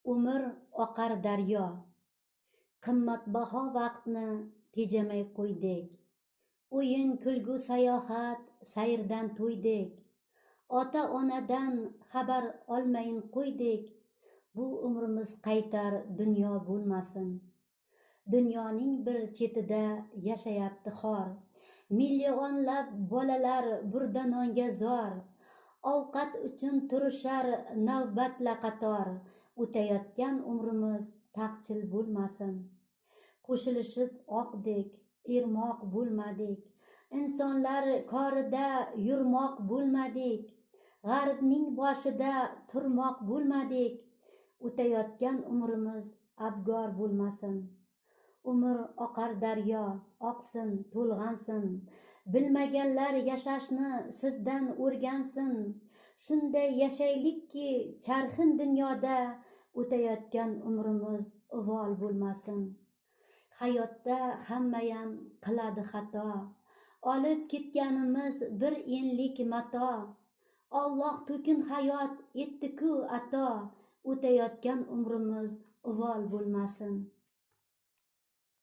Umr oqar daryo. Qimmatbaho vaqtni tejamay qo'ydik. O'yin, kulgu, sayohat, sayrdan to'ydik. Ota-onadan xabar olmayin qo'ydik. Bu umrimiz qaytar dunyo bo'lmasin. Dunyoning bir chetida yashayapti xor. Millionlab bolalar burda nonga zor. Ovqat uchun turishar navbatla qator. O'tayotgan umrimiz taqchil bo'lmasin. Qo'shilishib oqdik, ermoq bo'lmadik. Insonlar korida yurmoq bo'lmadik. G'arbning boshida turmoq bo'lmadik. O'tayotgan umrimiz abgor bo'lmasin. Umr oqar daryo, oqsin, to'lg'ansin. Bilmaganlar yashashni sizdan o'rgansin. Shunday yashaylikki charxin dunyoda o'tayotgan umrimiz uvol bo'lmasin. Hayotda hammayam qiladi xato. Olib ketganimiz bir enlik mato. Alloh to'kin hayot etdi-ku ato. O'tayotgan umrimiz uvol bo'lmasin.